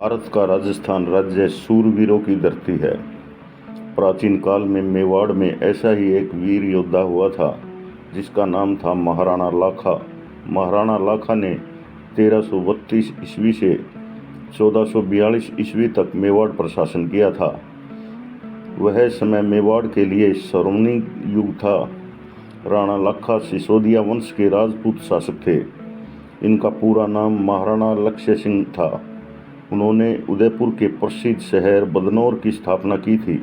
भारत का राजस्थान राज्य शूरवीरों की धरती है। प्राचीन काल में मेवाड़ में ऐसा ही एक वीर योद्धा हुआ था जिसका नाम था महाराणा लाखा। महाराणा लाखा ने 1332 ईस्वी से 1442 ईस्वी तक मेवाड़ पर शासन किया था। वह समय मेवाड़ के लिए स्वर्णिम युग था। राणा लाखा सिसोदिया वंश के राजपूत शासक थे। इनका पूरा नाम महाराणा लक्ष्य सिंह था। उन्होंने उदयपुर के प्रसिद्ध शहर बदनौर की स्थापना की थी।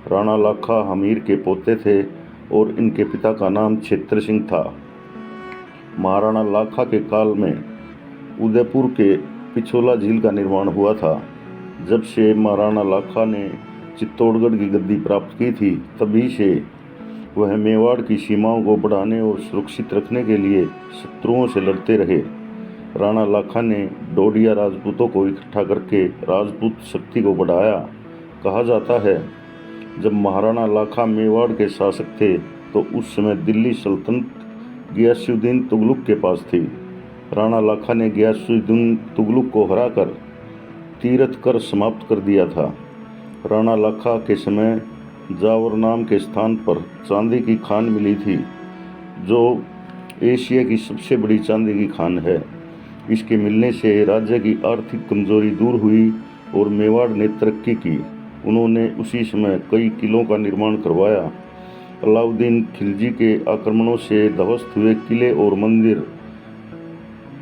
राणा लाखा हमीर के पोते थे और इनके पिता का नाम क्षेत्र सिंह था। महाराणा लाखा के काल में उदयपुर के पिछोला झील का निर्माण हुआ था। जब से महाराणा लाखा ने चित्तौड़गढ़ की गद्दी प्राप्त की थी, तभी से वह मेवाड़ की सीमाओं को बढ़ाने और सुरक्षित रखने के लिए शत्रुओं से लड़ते रहे। राणा लाखा ने डोडिया राजपूतों को इकट्ठा करके राजपूत शक्ति को बढ़ाया। कहा जाता है, जब महाराणा लाखा मेवाड़ के शासक थे तो उस समय दिल्ली सल्तनत गियासुद्दीन तुगलक के पास थी। राणा लाखा ने गियासुद्दीन तुगलक को हराकर तीरथ कर समाप्त कर दिया था। राणा लाखा के समय जावर नाम के स्थान पर चांदी की खान मिली थी, जो एशिया की सबसे बड़ी चांदी की खान है। इसके मिलने से राज्य की आर्थिक कमजोरी दूर हुई और मेवाड़ ने तरक्की की। उन्होंने उसी समय कई किलों का निर्माण करवाया। अलाउद्दीन खिलजी के आक्रमणों से ध्वस्त हुए किले और मंदिर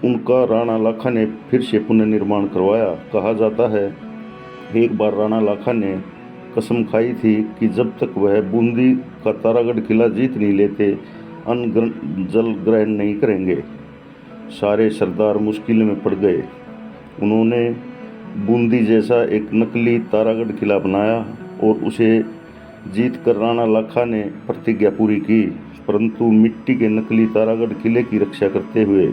उनका राणा लाखा ने फिर से पुनर्निर्माण करवाया। कहा जाता है, एक बार राणा लाखा ने कसम खाई थी कि जब तक वह बूंदी का तारागढ़ किला जीत नहीं लेते, अन्न जल ग्रहण नहीं करेंगे। सारे सरदार मुश्किल में पड़ गए। उन्होंने बूंदी जैसा एक नकली तारागढ़ किला बनाया और उसे जीतकर राणा लाखा ने प्रतिज्ञा पूरी की। परंतु मिट्टी के नकली तारागढ़ किले की रक्षा करते हुए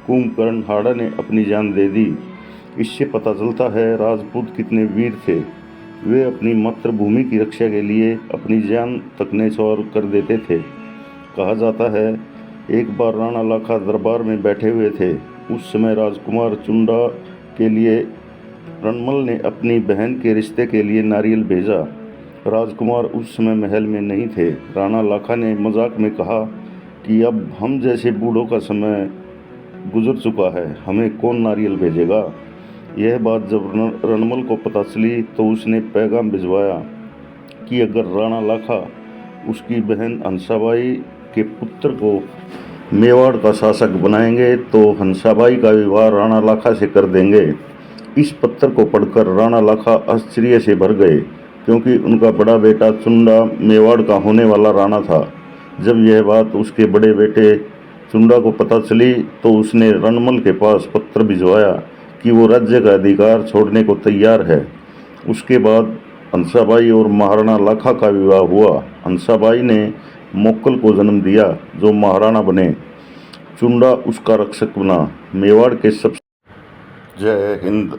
कुंभकर्ण हाड़ा ने अपनी जान दे दी। इससे पता चलता है राजपूत कितने वीर थे। वे अपनी मातृभूमि की रक्षा के लिए अपनी जान तक न्यौछावर कर देते थे। कहा जाता है, एक बार राणा लाखा दरबार में बैठे हुए थे। उस समय राजकुमार चुंडा के लिए रणमल ने अपनी बहन के रिश्ते के लिए नारियल भेजा। राजकुमार उस समय महल में नहीं थे। राणा लाखा ने मजाक में कहा कि अब हम जैसे बूढ़ों का समय गुजर चुका है, हमें कौन नारियल भेजेगा। यह बात जब रणमल को पता चली तो उसने पैगाम भिजवाया कि अगर राणा लाखा उसकी बहन हंसाबाई के पुत्र को मेवाड़ का शासक बनाएंगे तो हंसाबाई का विवाह राणा लाखा से कर देंगे। इस पत्र को पढ़कर राणा लाखा आश्चर्य से भर गए, क्योंकि उनका बड़ा बेटा चुंडा मेवाड़ का होने वाला राणा था। जब यह बात उसके बड़े बेटे चुंडा को पता चली तो उसने रणमल के पास पत्र भिजवाया कि वो राज्य का अधिकार छोड़ने को तैयार है। उसके बाद हंसाबाई और महाराणा लाखा का विवाह हुआ। हंसाबाई ने मोक्कल को जन्म दिया, जो महाराणा बने। चुंडा उसका रक्षक बना। मेवाड़ के सब। जय हिंद।